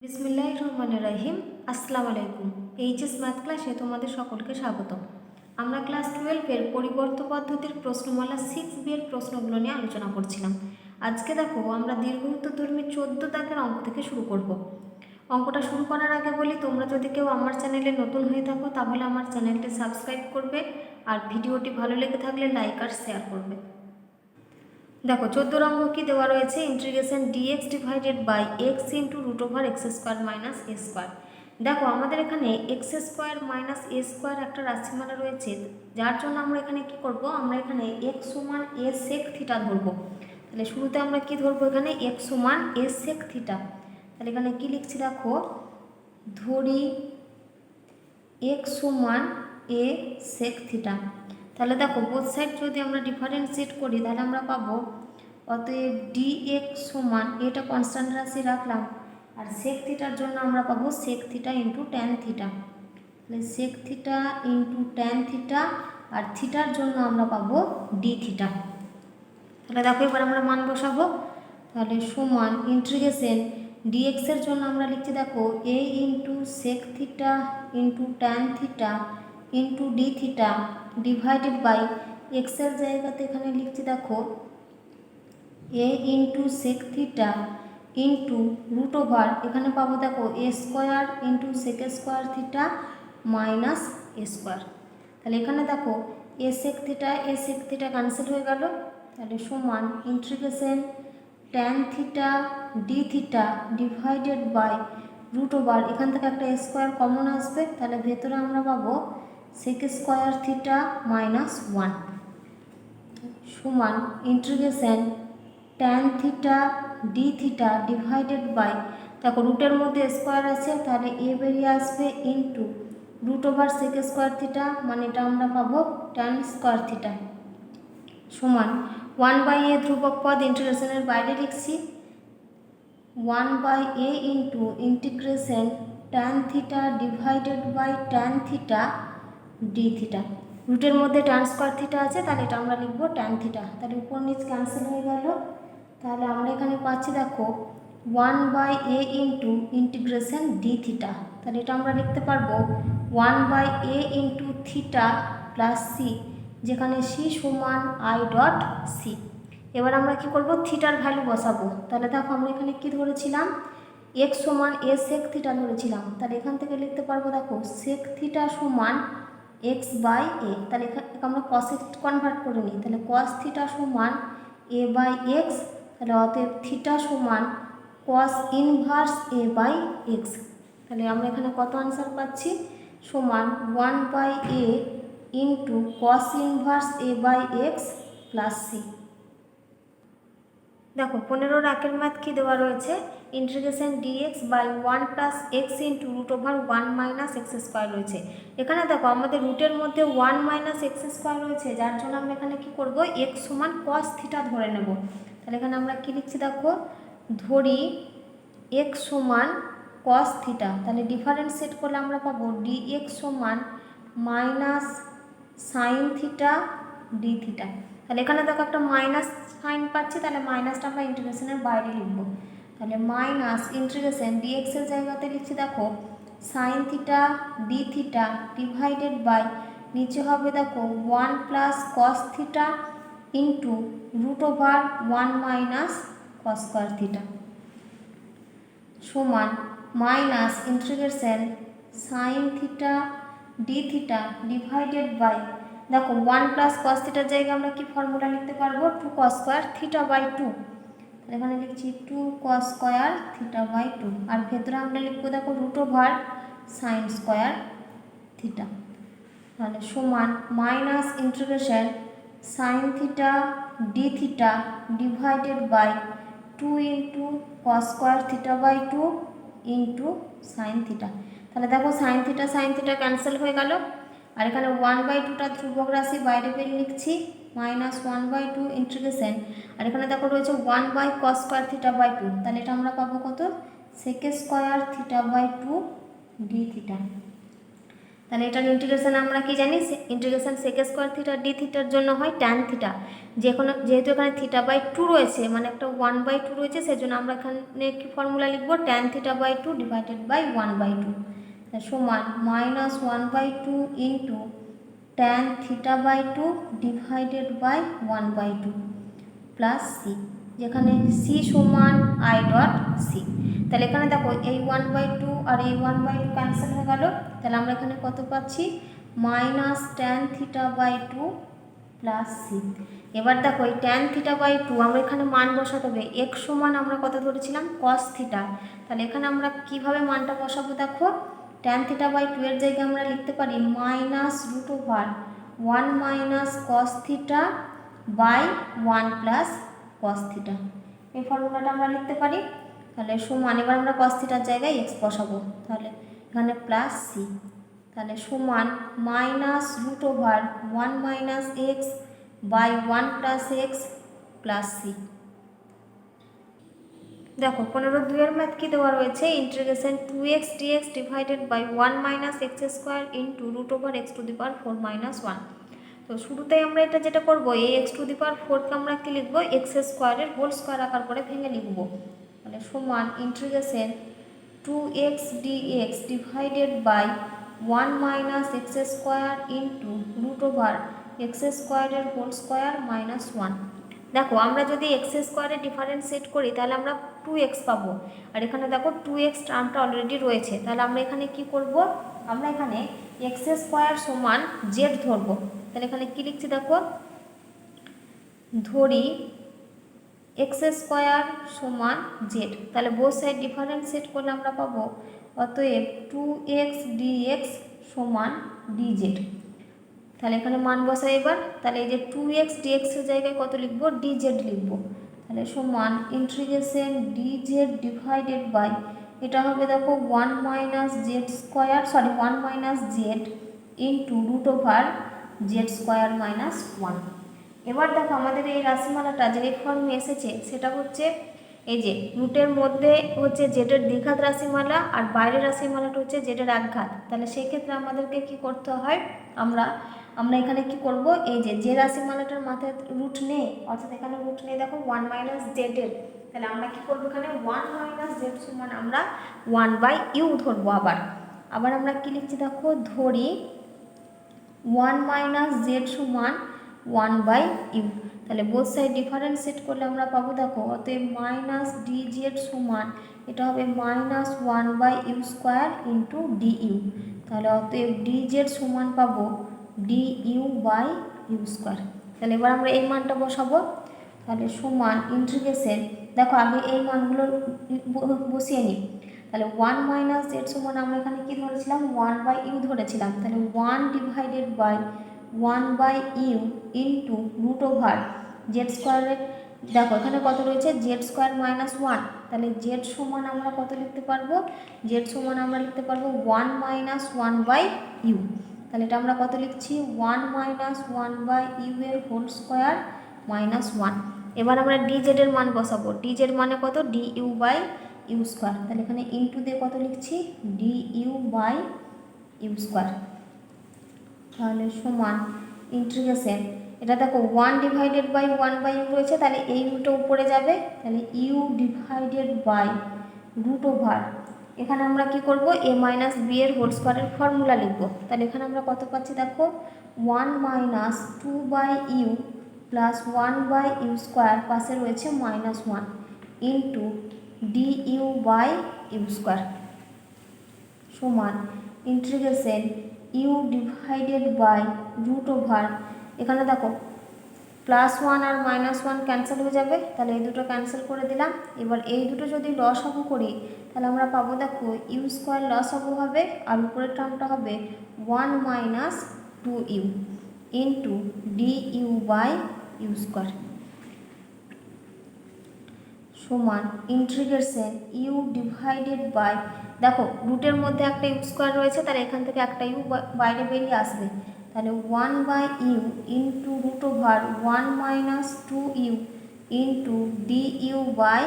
বিসমিল্লাহির রহমানির রহিম। আসসালামু আলাইকুম। এইচএস ম্যাথ ক্লাসে তোমাদের সকলকে স্বাগত। আমরা ক্লাস 12-এর পরিবর্ত পদ্ধতির প্রশ্নমালা 6B এর প্রশ্নগুলো নিয়ে আলোচনা করছিলাম। আজকে দেখো আমরা দীর্ঘবৃত্তধর্মী 14 দাগের অঙ্ক থেকে শুরু করব। অঙ্কটা শুরু করার আগে বলি, তোমরা যদি কেউ আমার চ্যানেলে নতুন হয়ে থাকো তাহলে আমার চ্যানেলটি সাবস্ক্রাইব করবে, আর ভিডিওটি ভালো লেগে থাকলে লাইক আর শেয়ার করবে। দেখো 14 অঙ্ক কি দেওয়া রয়েছে, integration dx divided by x into root over x square minus a square. দেখো আমাদের এখানে x square minus a square একটা রাশিমালা রয়েছে, যার জন্য আমরা এখানে কি করব, আমরা এখানে x সমান a sec থিটা ধরবো। তাহলে শুরুতে আমরা কি ধরবো, এখানে x সমান a sec থিটা। তাহলে এখানে কি লিখছি দেখো, ধরি x সমান a sec থিটা। তাহলে দেখো বোথ সাইড যদি আমরা ডিফারেন্সিয়েট করি তাহলে আমরা পাবো, অতএব dx সমান, এটা কনস্ট্যান্ট রাশি রাখলাম, আর সেক থিটার জন্য আমরা পাবো sec theta into tan theta. তাহলে sec theta into tan theta, আর থিটার জন্য আমরা পাবো ডি থিটা। তাহলে দেখো এবার আমরা মান বসাবো। তাহলে সমান ইন্টিগ্রেশন ডিএক্স এর জন্য আমরা লিখছি দেখো a into sec theta into tan theta into d theta divided by এক্সের জায়গাতে এখানে লিখছি দেখো a into sec theta into root over, এখানে পাবো দেখো a square into sec square theta minus a square. তাহলে এখানে দেখো এ সেক থিটা ক্যান্সেল হয়ে গেল। তাহলে সমান integration tan theta d theta divided by root over, এখান থেকে একটা স্কোয়ার কমন আসবে, তাহলে ভেতরে আমরা পাবো সেক স্কোয়ার থিটা মাইনাস 1 সমান integration tan theta d theta divided by, দেখো রুটের মধ্যে স্কোয়ার আছে তাহলে এ বেরিয়ে আসবে into root over sec square theta, মানে এটা আমরা পাবো ট্যান স্কোয়ার থিটা সমান 1/a ধ্রুবক পদ ইন্টিগ্রেশনের বাইরে লিখছি 1/a into integration tan theta divided by tan theta d theta. রুটের মধ্যে ট্যান স্কোয়ার থিটা আছে, তাহলে এটা আমরা লিখবো ট্যান থিটা। তাহলে উপর নিচ ক্যান্সেল হয়ে গেল। তাহলে আমরা এখানে পাচ্ছি দেখো 1/a into integration D theta. তাহলে এটা আমরা লিখতে পারবো 1/a into theta plus c, যেখানে সি সমান আই ডট সি। এবার আমরা কি করব, থিটার ভ্যালু বসাবো। তাহলে দেখো আমরা এখানে কি ধরেছিলাম, x সমান a sec থিটা ধরেছিলাম। তাহলে এখান থেকে লিখতে পারবো দেখো sec থিটা সমান x বাই a। তাহলে এখানে আমরা cos কনভার্ট করে নিই, তাহলে cos থিটা সমান a বাই x। তাহলে অতএব থিটা সমান cos inverse a by x। তাহলে আমরা এখানে কত আনসার পাচ্ছি, সমান 1/a ইন্টু cos inverse a by x plus c. দেখো 15 একের ম্যাথ কি দেওয়া রয়েছে, integration dx by 1 plus x into root over 1 minus x square রয়েছে। এখানে দেখো আমাদের রুটের মধ্যে 1 মাইনাস এক্স স্কোয়ার রয়েছে, যার জন্য আমরা এখানে কি করব, এক্স সমান কস থিটা ধরে নেব। তাহলে এখানে আমরা কি লিখছি দেখো, ধরি এক্স সমান কস থিটা। তাহলে ডিফারেন্সিয়েট করলে আমরা পাবো ডিএক্স সমান minus sine theta d theta. তাহলে এখানে দেখো একটা মাইনাস সাইন পাচ্ছি, তাহলে মাইনাসটা আমরা ইন্টিগ্রেশনের বাইরে লিখবো। তাহলে মাইনাস ইন্টিগ্রেশন ডিএক্স এর জায়গাতে লিখছি দেখো sine theta d theta divided by, নিচে হবে দেখো 1 plus cos theta into root over 1 minus cos square theta সমান minus integration sine theta d theta divided by, দেখো 1 প্লাস কস থিটার জায়গায় আমরা কি ফর্মুলা লিখতে পারবো, 2 কস স্কোয়ার থিটা বাই 2। তাহলে এখানে লিখছি 2 কস স্কোয়ার থিটা বাই 2, আর ভেতরে আমরা লিখবো দেখো root over sine square theta. তাহলে সমান minus integration sine theta d theta divided by 2 into cos square theta by 2 into sine theta. তাহলে দেখো সাইন থিটা ক্যান্সেল হয়ে গেল, আর এখানে 1/2টা ধ্রুবক রাশি বাইরে বেরিয়ে লিখছি মাইনাস 1/2 ইন্টিগ্রেশন, আর এখানে দেখো রয়েছে 1 by cos square theta by 2। তাহলে এটা আমরা পাবো কত, sec square theta by 2 d theta. তাহলে এটার ইন্টিগ্রেশন আমরা কি জানি, integration sec square theta d থিটার জন্য হয় ট্যান থিটা। যেহেতু এখানে থিটা বাই টু রয়েছে, মানে একটা 1/2 রয়েছে, সেজন্য আমরা এখানে কি ফর্মুলা লিখবো, tan theta by two divided by 1/2 সমান -1/2 into tan theta by two divided by 1/2 plus c, যেখানে সি সমান আই ডট সি। তাহলে এখানে দেখো এই 1/2 আর এই 1/2 ক্যান্সেল হয়ে গেল। তাহলে আমরা এখানে কত পাচ্ছি, -tan theta by two plus c. এবার দেখো এই tan থিটা বাই টু আমরা এখানে মান বসাতে হবে, এক্স সমান আমরা কত ধরেছিলাম, cos থিটা। তাহলে এখানে আমরা কিভাবে মানটা বসাবো, দেখো tan থিটা বাই টু এর জায়গায় আমরা লিখতে পারি -1 cos theta by 1 plus cos theta, এই ফর্মুলাটা আমরা লিখতে পারি। তাহলে সমান, এবার আমরা cos থিটার জায়গায় এক্স বসাবো, তাহলে এখানে প্লাস সি, তাহলে সমান -1 x by 1 plus x plus c. দেখো 15-2 এর ম্যাথ কি দেওয়া রয়েছে, integration 2x dx divided by 1 - x square into √x⁴ -1। তো শুরুতেই আমরা এটা যেটা করবো, এই x⁴কে আমরা কি লিখবো, এক্স স্কোয়ারের হোল স্কোয়ার আকার করে ভেঙে লিখবো। তাহলে সমান integration 2x dx divided by 1 - x square into √x² whole square -1। দেখো আমরা যদি এক্স স্কোয়ারের ডিফারেন্সিয়েট করি তাহলে আমরা 2x পাবো, আর এখানে দেখো 2x টার্মটা অলরেডি রয়েছে। তাহলে আমরা এখানে কি করব, আমরা এখানে এক্স স্কোয়ার সমান জেড ধরবো। তাহলে এখানে কি লিখছি দেখো, ধরি এক্স স্কোয়ার সমান জেড। তাহলে বোথ সাইড ডিফারেন্সিয়েট করলে আমরা পাবো অতএব 2x dx সমান dz। তাহলে এখানে মান বসাই এবার, তাহলে এই যে 2x dx এর জায়গায় কত লিখবো, dz লিখবো। তাহলে সমান ইন্টিগ্রেশন dz ডিভাইডেড বাই, এটা হবে দেখো 1 - z ইন্টু √z² -1। এবার দেখো আমাদের এই রাশিমালাটা যে ফর্মে এসেছে সেটা হচ্ছে এই যে রুটের মধ্যে হচ্ছে জেডের দ্বিঘাত রাশিমালা আর বাইরের রাশিমালাটা হচ্ছে জেডের একঘাত। তাহলে সেই ক্ষেত্রে আমাদেরকে কি করতে হয়, আমরা এখানে কি করব, এই যে রাশিমালাটার মাথায় রুট নেই, অর্থাৎ এখানে রুট নেই দেখো 1 - জেডের। তাহলে আমরা কি করব, এখানে 1 - জেড সমান আমরা 1/u ধরবো। আবার আমরা কি লিখছি দেখো, ধরি 1 - জেড সমান 1/u। তাহলে বোথ সাইড ডিফারেন্সিয়েট করলে আমরা পাবো দেখো অতএব -dz সমান, এটা হবে -1/u² ইন্টু du। তাহলে অতএব dz সমান পাবো du/u²। তাহলে এবার আমরা এই মানটা বসাবো। তাহলে সমান ইন্টিগ্রেশন, দেখো আগে এই মানগুলো বসিয়ে নিই। তাহলে 1 - z সমান আমরা এখানে কি ধরেছিলাম, 1/u ধরেছিলাম। তাহলে 1 divided by 1/u into √z²। দেখো এখানে কত রয়েছে, z² -1। তাহলে z সমান আমরা কত লিখতে পারবো, z সমান আমরা লিখতে পারবো 1 - 1/u। তাহলে এটা আমরা কত লিখছি, 1 - 1/u এর হোল স্কোয়ার -1। এবার আমরা dz এর মান বসাবো, dz মানে কত, du/u²। তাহলে এখানে ইন্টু দিয়ে কত লিখছি, du/u²। তাহলে সমান ইন্টিগ্রেশন, এটা দেখো 1 ডিভাইডেড বাই 1/u রয়েছে, তাহলে এই রুটে উপরে যাবে, তাহলে u ডিভাইডেড বাই √, এখানে আমরা কি করব, a - b এর হোল স্কোয়ারের ফর্মুলা লিখব। তাহলে এখানে আমরা কত পাচ্ছি দেখো, 1 - 2/u প্লাস 1/u² পাশে রয়েছে -1 ইন্টু du/u² সমান ইন্টিগ্রেশন u ডিভাইডেড বাই √, এখানে দেখো +1 আর -1 ক্যান্সেল হয়ে যাবে, তাহলে এই দুটো ক্যান্সেল করে দিলাম। এবার এই দুটো যদি লসাগু করি তাহলে আমরা পাবো দেখো u² লসাগু হবে, আর উপরের টার্মটা হবে 1 - 2u ইন্টু du/u² সমান ইন্টিগ্রেশন u ডিভাইডেড বাই, দেখো রুটের মধ্যে একটা u² রয়েছে, তাহলে এখান থেকে একটা u বাইরে বেরিয়ে আসবে। তাহলে 1/u into √1 - 2u into du/u²।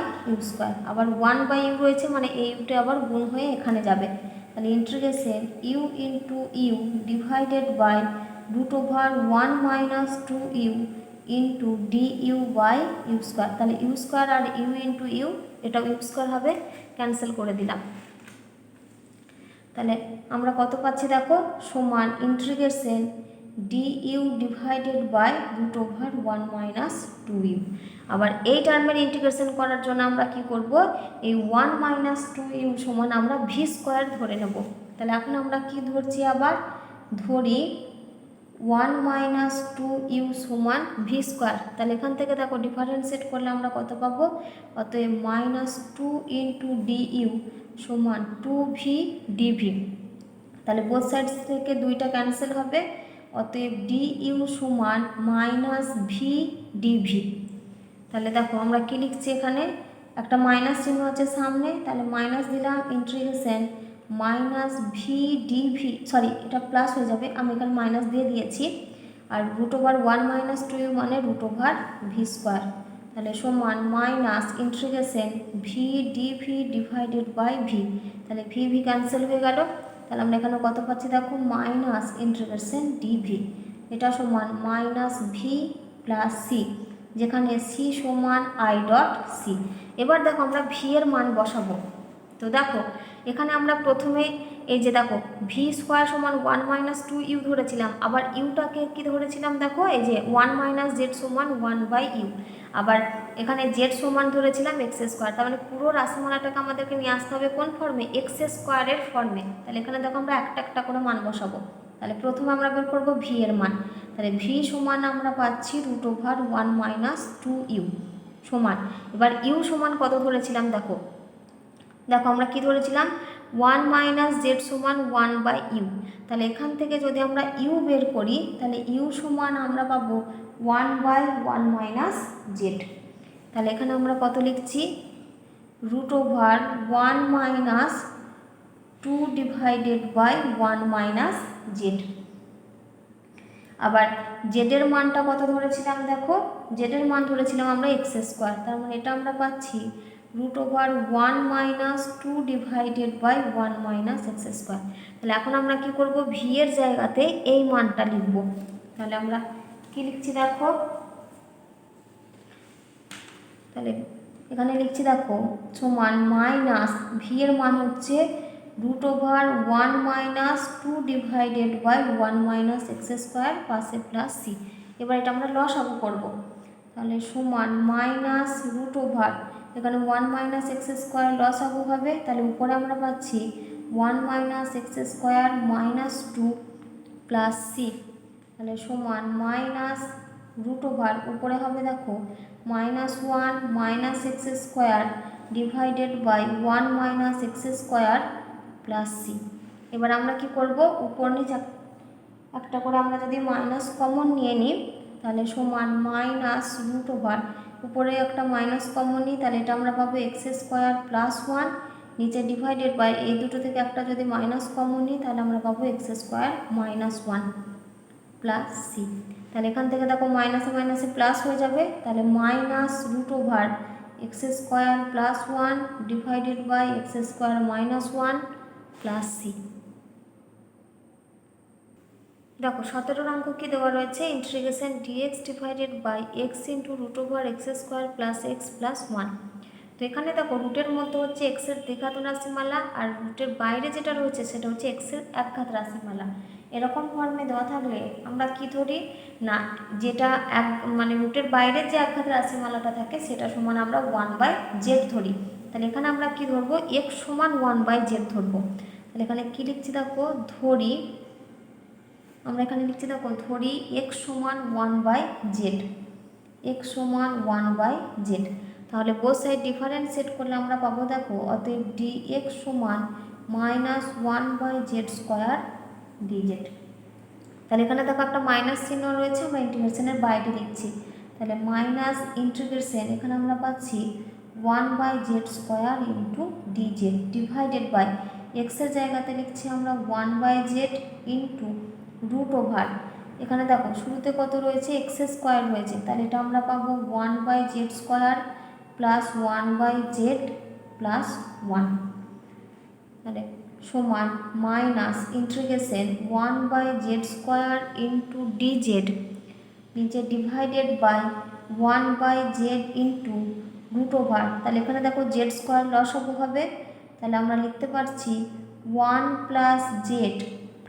আবার 1/u রয়েছে, মানে এই উটে আবার গুণ হয়ে এখানে যাবে। তাহলে integration u into u divided by root over 1 minus 2u into d u by u square. তাহলে ইউ স্কোয়ার আর ইউ ইন্টু ইউ, এটাও ইউ স্কোয়ার হবে, ক্যান্সেল করে দিলাম। তাহলে আমরা কত পাচ্ছি দেখো, সমান integration d u divided by root over 1 minus 2u। আবার এই টার্মের ইন্টিগ্রেশন করার জন্য আমরা কি করব, এই 1 মাইনাস 2u সমান আমরা ভি স্কোয়ার ধরে নেব। তাহলে এখন আমরা কি ধরছি, আবার ধরি 1 মাইনাস 2u সমান ভি স্কোয়ার। তাহলে এখান থেকে দেখো ডিফারেন্সিয়েট করলে আমরা কত পাবো, অতএব মাইনাস 2 ইন্টু ডি ইউ সমান 2v ডিভি। তাহলে বোথ সাইডস থেকে দুইটা ক্যান্সেল হবে, অতএব ডি ইউ সমান মাইনাস ভি ডিভি। তাহলে দেখো আমরা কি লিখছি, এখানে একটা মাইনাস চিহ্ন আছে সামনে, তাহলে মাইনাস দিলাম, integration minus v dv, sorry এটা প্লাস হয়ে যাবে, আমি এখানে মাইনাস দিয়ে দিয়েছি, আর রুট ওভার 1 মাইনাস 2u মানে রুট ওভার ভি স্কোয়ার। তাহলে সমান minus integration v dv divided by v. তাহলে ভি ভি ক্যান্সেল হয়ে গেল। তাহলে আমরা এখানে কত পাচ্ছি দেখো, মাইনাস ইন্টিগ্রেশন ডিভি, এটা সমান মাইনাস ভি প্লাস সি, যেখানে সি সমান আই ডট সি। এবার দেখো আমরা ভি এর মান বসাবো। তো দেখো এখানে আমরা প্রথমে এই যে দেখো ভি স্কোয়ার সমান 1 মাইনাস 2u ধরেছিলাম, আবার ইউটাকে কি ধরেছিলাম দেখো, এই যে 1 মাইনাস জেড সমান 1 বাই ইউ, আবার এখানে জেড সমান ধরেছিলাম এক্স স্কোয়ার। তার মানে পুরো রাশিমালাটাকে আমাদেরকে নিয়ে আসতে হবে কোন ফর্মে, এক্স স্কোয়ারের ফর্মে। তাহলে এখানে দেখো আমরা একটা একটা করে মান বসাবো। তাহলে প্রথমে আমরা বের করবো ভি এর মান। তাহলে ভি সমান আমরা পাচ্ছি রুট ওভার 1 মাইনাস 2u সমান, এবার ইউ সমান কত ধরেছিলাম দেখো, দেখো আমরা কি ধরেছিলাম 1 মাইনাস জেড সমান 1 বাই ইউ। তাহলে এখান থেকে যদি আমরা ইউ বের করি, তাহলে ইউ সমান আমরা পাবো 1 বাই 1 মাইনাস জেড। তাহলে এখানে আমরা কত লিখছি, root over 1 minus 2 divided by 1 minus z. আবার জেডের মানটা কত ধরেছিলাম দেখো, জেডের মান ধরেছিলাম আমরা এক্স স্কোয়ার, তার মানে এটা আমরা পাচ্ছি root over 1 minus 2 divided by 1 minus x square. তাহলে এখন আমরা কি করব, ভি এর জায়গাতে এই মানটা লিখব। তাহলে আমরা কি লিখছি দেখো, তাহলে এখানে লিখছি দেখো সমান মাইনাস ভি এর মান হচ্ছে root over 1 minus 2 divided by 1 minus x square পাশে প্লাস সি। এবার এটা আমরা লসাগু করব। তাহলে সমান মাইনাস রুট ওভার, এখানে 1 মাইনাস এক্স স্কোয়ার লসাগু হবে, তাহলে উপরে আমরা পাচ্ছি 1 minus x square minus 2 plus c. তাহলে সমান মাইনাস রুট ওভার, উপরে হবে দেখো minus 1 minus x square divided by 1 minus x square plus c. এবার আমরা কি করব, উপর নিচে একটা করে আমরা যদি মাইনাস কমন নিয়ে নিই, তাহলে সমান মাইনাস রুট ওভার, উপরে একটা মাইনাস কমন নিই, তাহলে এটা আমরা পাবো এক্স স্কোয়ার প্লাস 1, নিচে ডিভাইডেড বাই এই দুটো থেকে একটা যদি মাইনাস কমন নিই, তাহলে আমরা পাবো x square minus 1 plus c. তাহলে এখান থেকে দেখো মাইনাসে মাইনাসে প্লাস হয়ে যাবে, তাহলে minus root over x square plus 1 divided by x square minus 1 plus c. দেখো 17 অঙ্ক কি দেওয়া রয়েছে, integration dx divided by x into root over x square plus x plus 1। তো এখানে দেখো রুটের মধ্যে হচ্ছে এক্সের দ্বিঘাত রাশিমালা, আর রুটের বাইরে যেটা রয়েছে সেটা হচ্ছে এক্সের একঘাত রাশিমালা। এরকম ফর্মে দেওয়া থাকলে আমরা কি ধরি না, যেটা এক মানে রুটের বাইরে যে একঘাত রাশিমালাটা থাকে সেটা সমান আমরা 1 বাই জেড ধরি। তাহলে এখানে আমরা কি ধরবো, এক্স সমান 1 বাই জেড ধরবো। তাহলে এখানে কি লিখছি দেখো, ধরি আমরা এখানে লিখছি দেখো ধরি এক্স সমান 1 বাই জেড, এক্স সমান 1 বাই জেড। তাহলে বোথ সাইড ডিফারেন্সিয়েট করলে আমরা পাবো দেখো, অতএব ডি এক্স সমান minus 1 by z square dz. তাহলে এখানে দেখো একটা মাইনাস চিহ্ন রয়েছে, আমরা ইন্টিগ্রেশনের বাইরে লিখছি। তাহলে মাইনাস ইন্টিগ্রেশন এখানে আমরা পাচ্ছি 1 by z square into dz divided by এক্সের জায়গাতে লিখছি আমরা 1 by z into root over, এখানে দেখো শুরুতে কত রয়েছে এক্স স্কোয়ার রয়েছে, তাহলে এটা আমরা পাবো 1 by z square plus 1 by z plus 1। তাহলে সমান minus integration 1/z² into dz নিচে ডিভাইডেড বাই 1/z ইন্টু √, তাহলে এখানে দেখো z² লসাগু হবে, তাহলে আমরা লিখতে পারছি 1 + z +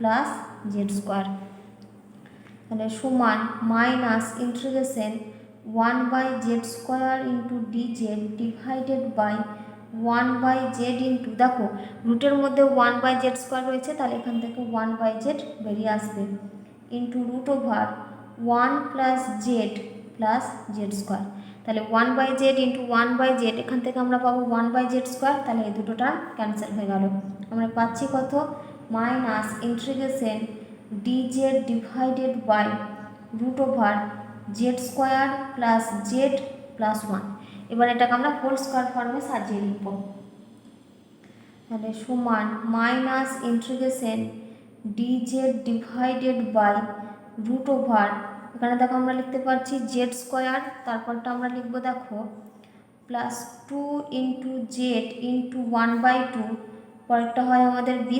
z², তাহলে সমান minus integration 1/z² into dz divided by 1/z into, দেখো রুটের মধ্যে 1/z² রয়েছে, তাহলে এখান থেকে 1/z বেরিয়ে আসবে, ইন্টু √1 + z + z², তাহলে 1/z ইন্টু 1/z, এখান থেকে আমরা পাবো 1/z², তাহলে এই দুটো টার্ম ক্যান্সেল হয়ে গেল। আমরা পাচ্ছি কত, minus integration dz divided by √z² + z + 1। এবার এটাকে আমরা হোল স্কোয়ার ফর্মে সাজিয়ে লিখব, তাহলে সমান minus integration dz divided by √, এখানে দেখো আমরা লিখতে পারছি z², তারপরটা আমরা লিখবো দেখো +2 ইন্টু z ইন্টু 1/2, পরেরটা হয় আমাদের b²,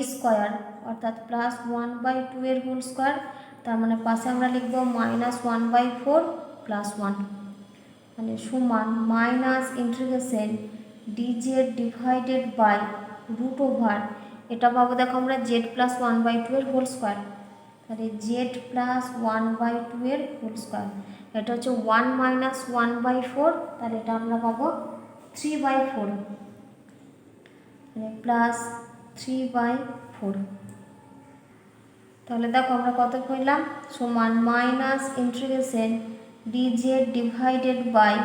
অর্থাৎ +1/2 এর হোল স্কোয়ার, তার মানে পাশে আমরা লিখবো -1/4 + 1, মানে সমান minus integration dz divided by √, এটা পাবো দেখো আমরা z + 1/2 এর হোল স্কোয়ার, তাহলে z + 1/2 এর হোল স্কোয়ার, এটা হচ্ছে 1 - 1/4, তাহলে এটা আমরা পাবো 3/4, +3/4, তাহলে দেখো আমরা কত পেলাম, সমান minus integration dz divided by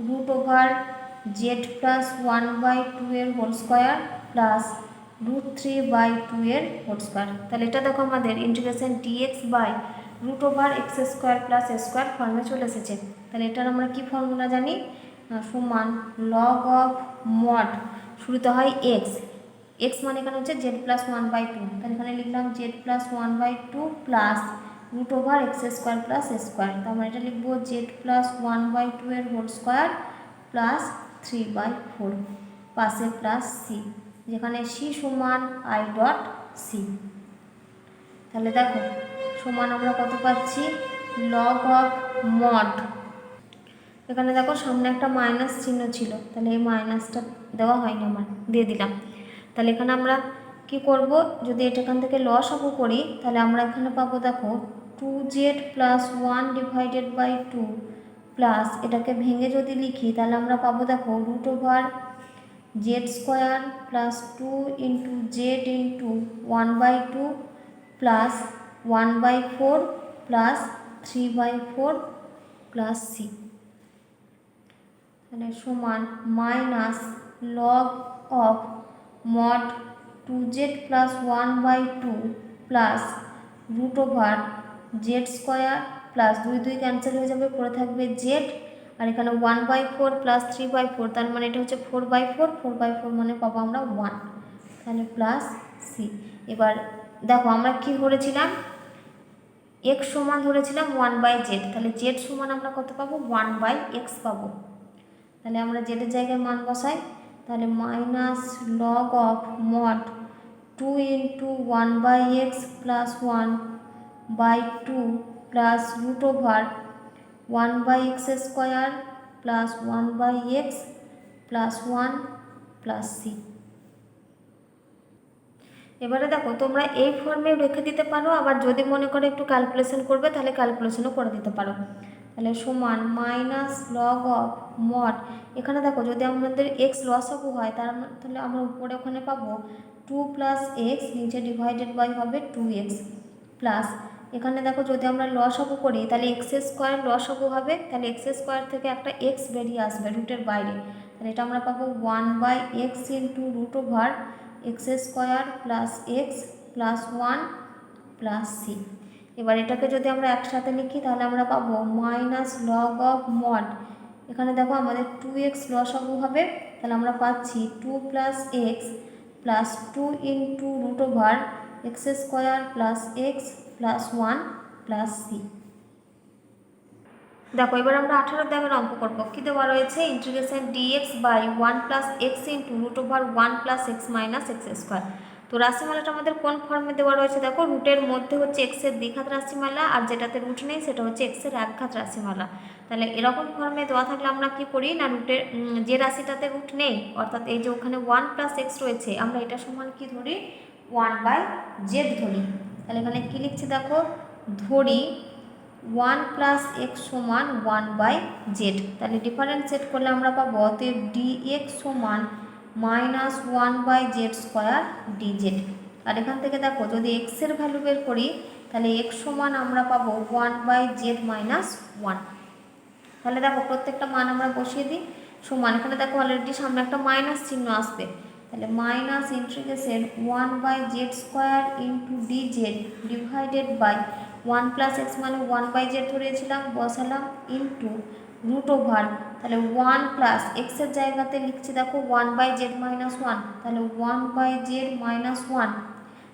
√z + 1/2 এর হোল স্কোয়ার প্লাস √3/2 এর হোল স্কোয়ার, তাহলে এটা দেখো আমাদের integration dx by √x² + a² ফর্মে চলে এসেছে। তাহলে এটার আমরা কি ফর্মুলা জানি, সমান লগ অফ মড, শুরুতে হয় x মানে এখানে হচ্ছে z + 1/2, তাহলে এখানে লিখলাম z + 1/2 প্লাস √x² + a², তার মানে এটা লিখবো z + 1/2 এর হোল স্কোয়ার প্লাস 3/4, পাশে প্লাস c, যেখানে c সমান i.c, তাহলে দেখো সমান আমরা কত পাচ্ছি, লগ অফ মড, এখানে দেখো সামনে একটা মাইনাস চিহ্ন ছিল, তাহলে এই মাইনাসটা দেওয়া হয়নি, আমার দিয়ে দিলাম। তাহলে এখানে আমরা কি করব, যদি এটা এখান থেকে লসাগু করি, তাহলে আমরা এখানে পাবো দেখো 2z + 1 ডিভাইডেড বাই 2 প্লাস, এটাকে ভেঙে যদি লিখি তাহলে আমরা পাবো দেখো √z² + 2 into z into 1/2 plus 1/4 plus 3/4 plus c, তাহলে সমান minus log of mod 2z + 1/2 plus √z² plus 2 2 cancel হয়ে যাবে, পড়ে থাকবে z, আর এখানে 1/4 প্লাস 3/4, তার মানে এটা হচ্ছে 4/4, 4/4 মানে পাবো আমরা 1, তাহলে প্লাস c। এবার দেখো আমরা কি ধরেছিলাম, x সমান ধরেছিলাম 1/z, তাহলে z সমান আমরা কত পাবো, 1/x পাবো, তাহলে আমরা z এর জায়গায় মান বসাই, তাহলে minus log of mod 2 into 1/x plus 1/2 plus √1/x² plus 1/x plus 1 plus c। এবারে দেখো তোমরা এই ফর্মে রেখে দিতে পারো, আবার যদি মনে করো একটু ক্যালকুলেশন করবে তাহলে ক্যালকুলেশনও করে দিতে পারো, তাহলে সমান মাইনাস লগ অফ মড, এখানে দেখো যদি আমাদের x লসাগু হয় তাহলে আমরা উপরে ওখানে পাবো 2 + x, নিচে ডিভাইডেড বাই হবে 2x, প্লাস এখানে দেখো যদি আমরা লসাগু করি তাহলে x² লসাগু হবে, তাহলে x² থেকে একটা x বেরিয়ে আসবে রুটের বাইরে, তাহলে এটা আমরা পাবো 1/x into √x² plus x plus 1 plus c। এবার এটাকে যদি আমরা একসাথে লিখি তাহলে আমরা পাবো মাইনাস লগ অফ মড, এখানে দেখো আমাদের 2x লসাগু হবে, তাহলে আমরা পাচ্ছি 2 + x plus 2 into √x² plus x plus 1 plus c। দেখো এবার আমরা 18 দাগের অঙ্ক করবো। কি দেওয়া রয়েছে, integration dx by 1 plus x into root over 1 plus x minus x square. তো রাশিমালাটা আমাদের কোন ফর্মে দেওয়া রয়েছে, দেখো রুটের মধ্যে হচ্ছে এক্সের দ্বিঘাত রাশিমালা, আর যেটাতে রুট নেই সেটা হচ্ছে এক্সের একঘাত রাশিমালা। তাহলে এরকম ফর্মে দেওয়া থাকলে আমরা কি করি না, রুটের যে রাশিটাতে রুট নেই, অর্থাৎ এই যে ওখানে 1 প্লাস এক্স রয়েছে, আমরা এটা সমান কি ধরি, 1/z ধরি। তাহলে এখানে কি লিখছি দেখো, ধরি 1 প্লাস এক্স সমান 1/z। তাহলে ডিফারেন্সিয়েট করলে আমরা পাবো অতএব dx সমান মাইনাস 1/z স্কোয়ার dz। আর এখান থেকে দেখো যদি এক্সের ভ্যালু বের করি তাহলে এক্স সমান আমরা পাবো 1/z মাইনাস 1। তাহলে দেখো প্রত্যেকটা মান আমরা বসিয়ে দিই সমান, এখানে দেখো অলরেডি সামনে একটা মাইনাস চিহ্ন আসবে, তাহলে minus integration 1/z square into dz divided by 1 plus x মানে 1/z ধরেছিলাম, বসালাম ইন্টু রুট ওভার, তাহলে 1 প্লাস এক্সের জায়গাতে লিখছি দেখো 1/z মাইনাস 1, তাহলে 1/z মাইনাস 1,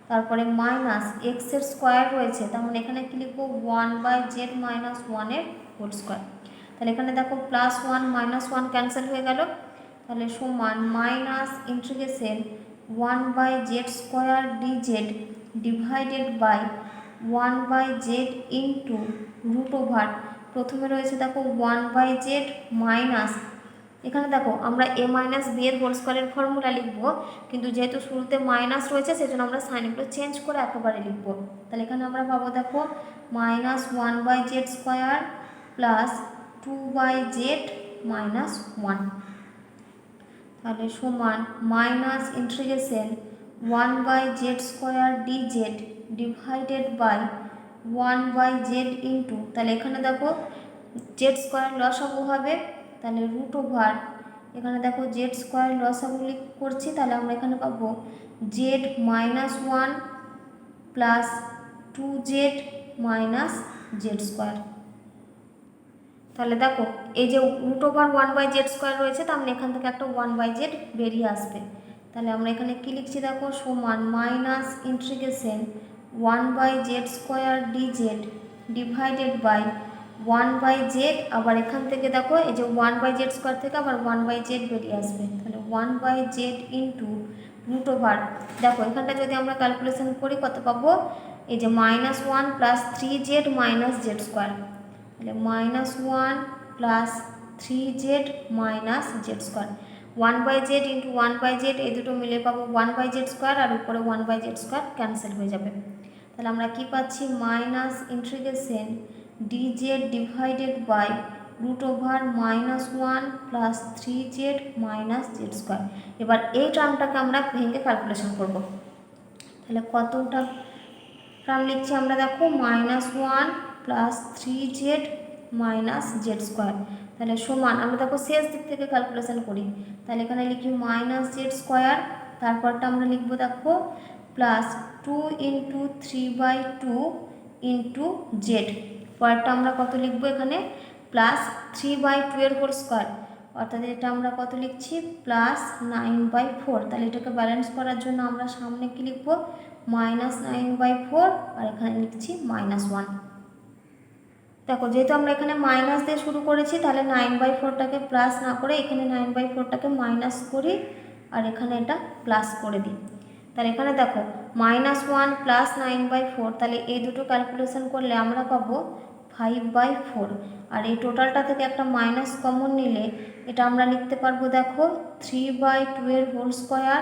তারপরে মাইনাস এক্সের স্কোয়ার রয়েছে, তার মানে এখানে কি লিখবো 1/z মাইনাস 1 এর হোল স্কোয়ার। তাহলে এখানে দেখো প্লাস 1 মাইনাস 1 ক্যান্সেল হয়ে গেল, তাহলে সমান minus integration 1/z square dz divided by 1/z into root over, প্রথমে রয়েছে দেখো 1/z মাইনাস, এখানে দেখো আমরা a মাইনাস বি এর হোল স্কোয়ারের ফর্মুলা লিখবো, কিন্তু যেহেতু শুরুতে মাইনাস রয়েছে সেজন্য আমরা সাইনগুলো চেঞ্জ করে একেবারে লিখবো। তাহলে এখানে আমরা পাবো দেখো minus 1/z square plus 2/z minus 1, তাহলে সমান minus integration 1/z square dz divided by 1/z into, তাহলে এখানে দেখো জেড স্কোয়ার লসাগু হবে, তাহলে রুট ওভার, এখানে দেখো জেড স্কোয়ার লসাগু করছি, তাহলে আমরা এখানে পাবো Z minus 1 plus 2z minus z square. তাহলে দেখো এই যে রুট ওভার 1/z স্কোয়ার রয়েছে, তার মানে এখান থেকে একটা 1/z বেরিয়ে আসবে। তাহলে আমরা এখানে কি লিখছি দেখো সমান minus integration 1/z square dz divided by 1/z, আবার এখান থেকে দেখো এই যে 1/z স্কোয়ার থেকে আবার 1/z বেরিয়ে আসবে, তাহলে 1/z ইন্টু রুট ওভার, দেখো এখানটা যদি আমরা ক্যালকুলেশন করি কত পাবো, এই যে minus 1 plus 3z minus z square, তাহলে minus 1 plus 3z minus z square, 1/z into 1/z এই দুটো মিলে পাবো 1/z স্কোয়ার, আর উপরে 1/z স্কোয়ার ক্যান্সেল হয়ে যাবে। তাহলে আমরা কি পাচ্ছি minus integration dz divided by root over minus 1 plus 3z minus z square. এবার এই টার্মটাকে আমরা ভেঙে ক্যালকুলেশন করব, তাহলে কতটা টার্ম লিখছি আমরা দেখো minus 1 plus 3z minus z square, তাহলে সমান আমরা দেখো শেষ দিক থেকে ক্যালকুলেশন করি, তাহলে এখানে লিখি মাইনাস জেড স্কোয়ার, তারপরটা আমরা লিখবো দেখো প্লাস 2 ইন্টু 3/2 ইন্টু জেড, পরেরটা আমরা কত লিখবো এখানে প্লাস 3/2 এর হোল স্কোয়ার, অর্থাৎ এটা আমরা কত লিখছি প্লাস 9/4। তাহলে এটাকে ব্যালেন্স করার জন্য আমরা সামনে কি লিখবো মাইনাস 9/4, আর এখানে লিখছি মাইনাস 1। দেখো যেহেতু আমরা এখানে মাইনাস দিয়ে শুরু করেছি, তাহলে 9/4টাকে প্লাস না করে এখানে 9/4টাকে মাইনাস করি, আর এখানে এটা প্লাস করে দিই। তাহলে এখানে দেখো মাইনাস 1 প্লাস 9/4, তাহলে এই দুটো ক্যালকুলেশন করলে আমরা পাবো 5/4, আর এই টোটালটা থেকে একটা মাইনাস কমন নিলে এটা আমরা লিখতে পারবো দেখো 3/2 এর whole square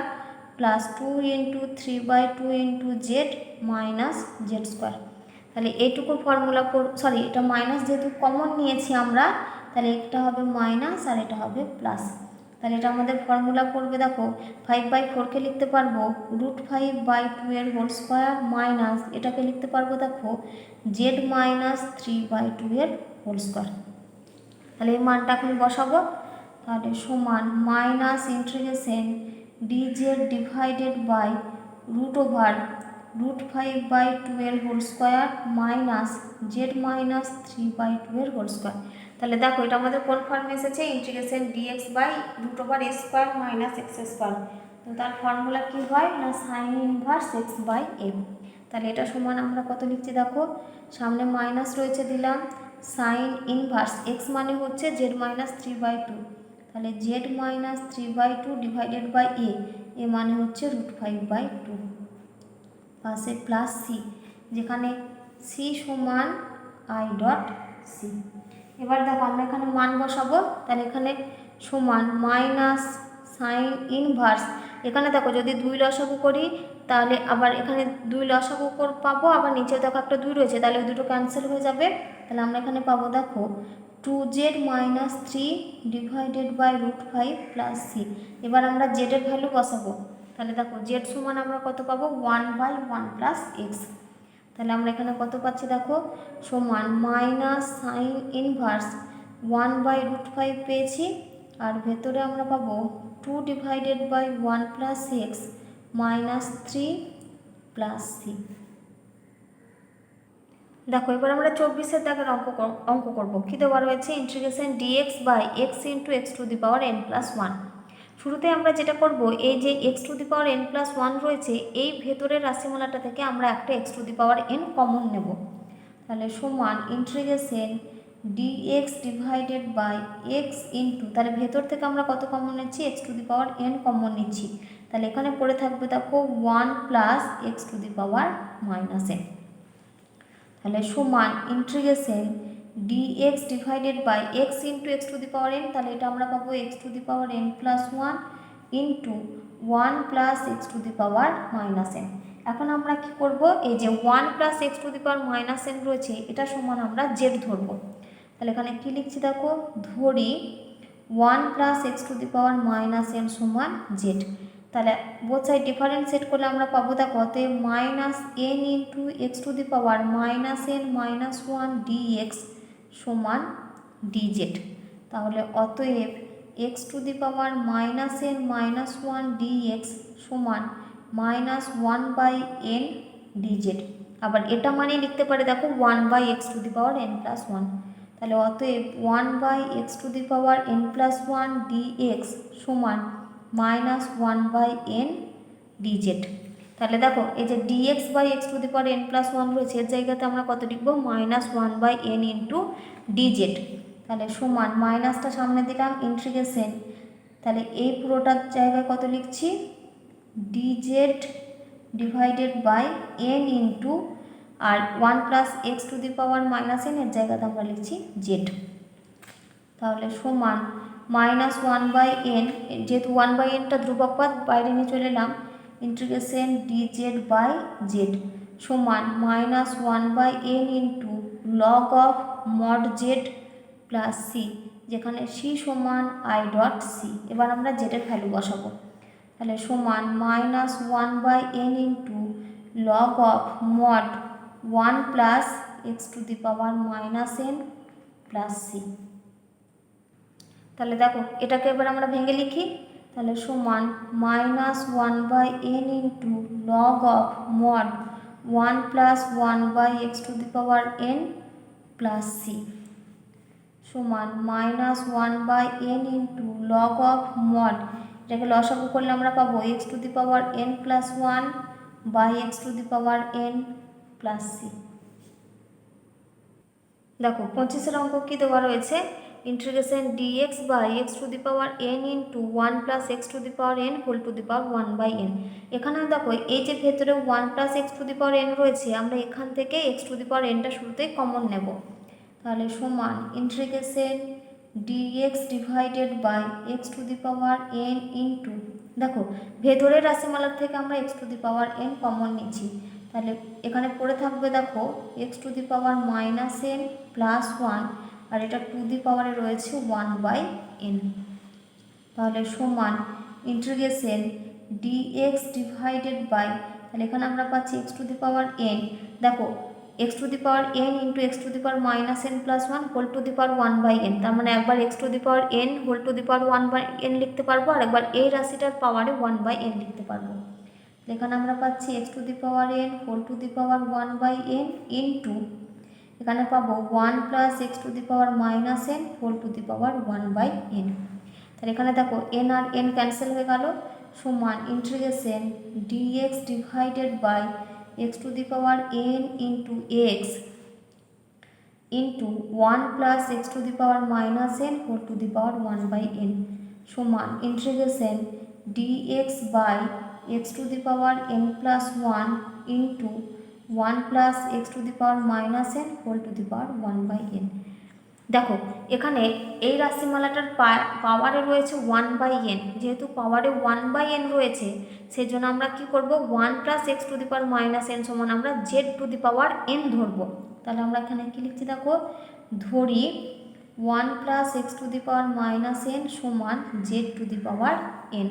plus 2 into 3/2 into z minus z square. তাহলে এইটুকু ফর্মুলা সরি এটা মাইনাস যেহেতু কমন নিয়েছি আমরা, তাহলে এটা হবে মাইনাস আর এটা হবে প্লাস। তাহলে এটা আমাদের ফর্মুলা করবে দেখো 5/4কে লিখতে পারবো √5/2 এর হোল স্কোয়ার মাইনাস এটাকে লিখতে পারবো দেখো জেড মাইনাস 3/2 এর হোল স্কোয়ার। তাহলে এই মানটা এখন বসাবো, তাহলে সমান minus integration dz divided by root over √5/2 এর whole square minus z minus 3/2 এর হোল স্কোয়ার। তাহলে দেখো এটা আমাদের কোন ফর্মে এসেছে integration dx by √a square minus x square, তো তার ফর্মুলা কী হয় না সাইন ইনভার্স x/m। তাহলে এটা সমান আমরা কত লিখছি দেখো সামনে মাইনাস রয়েছে দিলাম সাইন ইনভার্স এক্স মানে হচ্ছে z-3/2, তাহলে z-3/2 ডিভাইডেড বাই এ মানে হচ্ছে √5/2 পাশে প্লাস সি, যেখানে সি সমান আই ডট সি। এবার দেখো আমরা এখানে মান বসাবো, তাহলে এখানে সমান মাইনাস সাইন ইনভার্স, এখানে দেখো যদি 2 লসাগু করি তাহলে আবার এখানে 2 লসাগু পাবো, আবার নিচে দেখো একটা 2 রয়েছে, তাহলে ওই দুটো ক্যান্সেল হয়ে যাবে। তাহলে আমরা এখানে পাবো দেখো 2z-3 divided by √5 plus c. এবার আমরা জেডের ভ্যালু বসাবো, তাহলে দেখো জেড সমান আমরা কত পাবো 1/1 প্লাস এক্স। তাহলে আমরা এখানে কত পাচ্ছি দেখো সমান মাইনাস সাইন ইনভার্স 1/√5 পেয়েছি, আর ভেতরে আমরা পাবো 2 divided by 1 plus x minus 3 plus c. দেখো এবার আমরা 24-এর দাগের অঙ্ক করবো। কী দেওয়া রয়েছে, integration dx by x into x⁻n+1। শুরুতে আমরা যেটা করব, এই যে x⁻n+1 রয়েছে এই ভেতরের রাশিমালাটা থেকে আমরা একটা x⁻n কমন নেব। তাহলে সমান integration dx divided by x into, তাহলে ভেতর থেকে আমরা কত কমন নিচ্ছি x⁻n কমন নিচ্ছি, তাহলে এখানে পড়ে থাকবে দেখো 1 প্লাস x⁻n, তাহলে সমান integration dx divided by x into x⁻n, তাহলে এটা আমরা পাবো x⁻n+1 ইন্টু 1 প্লাস x⁻n। এখন আমরা কি করব, এই যে 1 প্লাস x⁻n রয়েছে এটা সমান আমরা জেড ধরব। তাহলে এখানে কি লিখছি দেখো, ধরি 1 প্লাস x⁻n সমান জেড। তাহলে বোথ সাইড ডিফারেন্সিয়েট করলে আমরা পাবো দেখো অতএব -n ইন্টু x⁻n-1 dx সমান dz। তাহলে অতএব x⁻n-1 dx সমান -1/n dz। আবার এটা মানে লিখতে পারে দেখো 1/x⁻n+1, তাহলে অতএব 1/x⁻n+1 dx সমান -1/n dz। তাহলে দেখো এই যে dx বাই x⁻n+1 রয়েছে এর জায়গাতে আমরা কত লিখবো -1/n ইন্টু dz। তাহলে সমান মাইনাসটা সামনে দিলাম ইন্টিগ্রেশন, তাহলে এই পুরোটার জায়গায় কত লিখছি dz divided by n into আর 1 প্লাস x⁻n এর জায়গাতে আমরা লিখছি z। তাহলে সমান -1/n, যেহেতু 1/nটা ধ্রুবক পদ বাইরে নিয়ে চলে এলাম, ইন্টিগ্রেশন dz বাই z সমান -1/n into log of mod z plus c, যেখানে সি সমান আই ডট সি। এবার আমরা জেডের ভ্যালু বসাবো, তাহলে সমান -1/n into log of mod 1 plus x⁻n plus c. তাহলে দেখো এটাকে এবার আমরা ভেঙে লিখি, তাহলে সমান -1/n into log of mod 1 plus 1/x⁻n plus c সমান -1/n into log of mod, এটাকে লসাগু করলে আমরা পাবো x⁻n+1 by x⁻n plus c. দেখো 25-এর অঙ্ক কী দেওয়া রয়েছে, integration dx by x⁻n into 1 plus x⁻n1/n। এখানে দেখো এই যে ভেতরে 1 প্লাস x⁻n রয়েছে, আমরা এখান থেকে x⁻nটা শুরুতেই কমন নেব। তাহলে সমান integration dx divided by x⁻n into, দেখো ভেতরের রাশিমালার থেকে আমরা x⁻n কমন নিচ্ছি, তাহলে এখানে পড়ে থাকবে দেখো x⁻n প্লাস 1, আর এটা টু দি পাওয়ারে রয়েছে 1/n। তাহলে সমান ইন্টিগ্রেশন ডিএক্স ডিভাইডেড বাই, তাহলে এখানে আমরা পাচ্ছি x⁻n, দেখো x⁻n into x⁻n+1 whole to the power 1/n, তার মানে একবার x⁻n whole to the power 1/n লিখতে পারবো, আর একবার এই রাশিটার পাওয়ারে 1/n লিখতে পারবো। এখানে আমরা পাচ্ছি x⁻n whole to the power 1/n into এখানে পাবো 1 plus x⁻n whole to the power 1/n। তাহলে এখানে দেখো n আর n ক্যান্সেল হয়ে গেল, সমান integration dx divided by x⁻n into x into 1 plus x to the power minus n whole to the power 1 by n সমান integration dx by x to the power n plus 1 into 1 plus x to the power minus n whole to the power 1 by n. দেখো এখানে এই রাশিমালাটার পাওয়ারে রয়েছে 1 by N, যেহেতু পাওয়ারে 1 by N রয়েছে সেই জন্য আমরা কী করব 1 plus x to the power minus n সমান আমরা z to the power n ধরবো। তাহলে আমরা এখানে কী লিখছি দেখো, ধরি 1 plus x to the power minus n সমান z to the power n.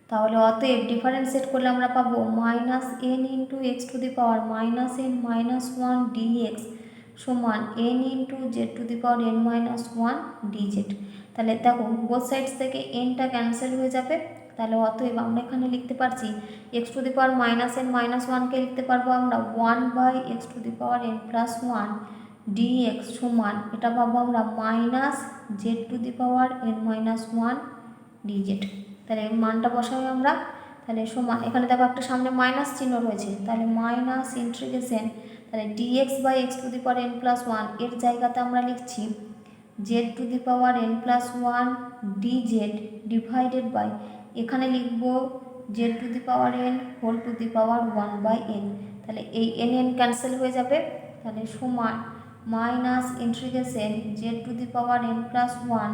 তাহলে অতএব ডিফারেন্সিয়েট করলে আমরা পাবো minus n into x to the power minus n minus 1 d x সমান n into z to the power n minus 1 DZ. তাহলে দেখো both sides থেকে এনটা ক্যান্সেল হয়ে যাবে। তাহলে অতএব আমরা এখানে লিখতে পারছি x to the power minus n minus 1কে লিখতে পারবো আমরা 1 by x to the power n plus 1 d x সমান এটা পাবো আমরা minus z to the power n minus 1 DZ. তাহলে এর মানটা বসাই আমরা, তাহলে সমান এখানে দেখো একটা সামনে মাইনাস চিহ্ন রয়েছে, তাহলে মাইনাস ইন্টিগ্রেশন তাহলে dx by x to the power n plus 1 এর জায়গাতে আমরা লিখছি z to the power n plus 1 dz divided by এখানে লিখব z to the power n whole to the power 1 by n. তাহলে এই এন এন ক্যান্সেল হয়ে যাবে, তাহলে সমান minus integration z to the power n plus 1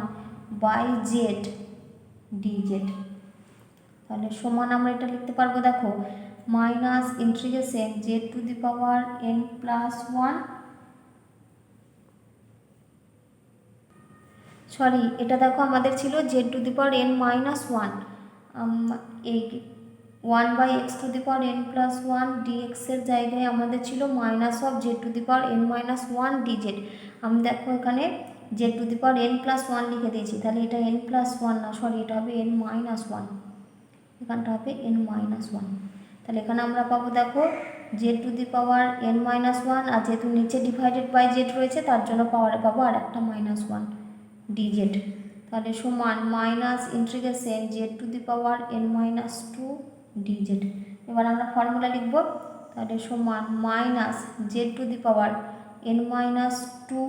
by z dz. তাহলে সমান আমরা এটা লিখতে পারবো দেখো minus integration z to the power n plus 1 sorry এটা দেখো আমাদের ছিল z to the power n minus 1 এই 1 by x to the power n plus 1 ডিএক্সের জায়গায় আমাদের ছিল minus of z to the power n minus 1 dz. আমি দেখো এখানে z to the power n plus 1 লিখে দিয়েছি, তাহলে এটা এন প্লাস 1 না সরি এটা হবে এন মাইনাস 1, এখানটা হবে এন মাইনাস 1। তাহলে এখানে আমরা পাবো দেখো Z to the power n minus 1 আর যেহেতু নিচে ডিভাইডেড বাই জেড রয়েছে তার জন্য পাওয়ারে পাবো আর একটা মাইনাস 1 ডিজেড। তাহলে সমান minus integration z to the power n minus 2 dz. এবার আমরা ফর্মুলা লিখব, তাহলে সমান minus z to the power n minus 2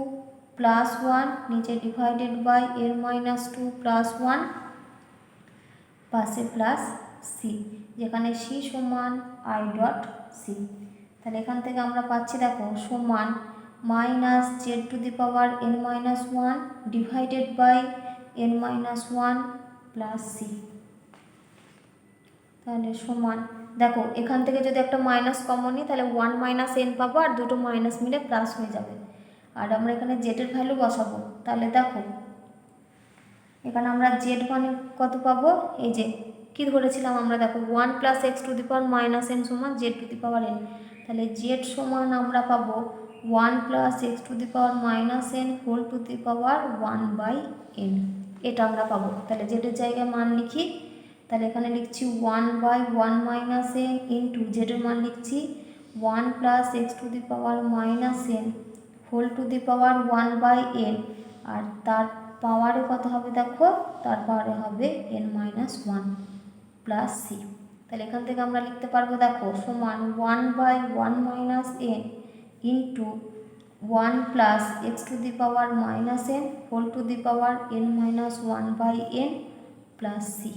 plus 1 নিচে divided by n minus 2 plus 1 পাশে প্লাস সি, যেখানে সি সমান আই ডট সি। তাহলে এখান থেকে আমরা পাচ্ছি দেখো সমান minus z to the power n minus 1 divided by n minus 1 plus c. তাহলে সমান দেখো এখান থেকে যদি একটা মাইনাস কমন নিই তাহলে 1 মাইনাস এন পাবো আর দুটো মাইনাস মিলে প্লাস হয়ে যাবে। আর আমরা এখানে জেডের ভ্যালু বসাবো, তাহলে দেখো এখানে আমরা জেড মানে কত পাবো, এই যে কী ধরেছিলাম আমরা দেখো 1 plus x to the power minus n সমান z to the power n. তাহলে জেড সমান আমরা পাবো 1 plus x to the power minus n whole to the power 1 by n, এটা আমরা পাবো। তাহলে জেডের জায়গায় মান লিখি, তাহলে এখানে লিখছি 1 বাই 1 মাইনাস এন ইন্টু জেডের মান লিখছি 1 plus x to the power minus n whole to the power 1 by n, আর তার পাওয়ারে কত হবে দেখো তার পাওয়ারে হবে এন মাইনাস 1 প্লাস সি। তাহলে এখান থেকে আমরা লিখতে পারবো দেখো সমান 1 by 1 minus n into 1 plus x to the power minus n whole to the power n minus 1 by n plus C.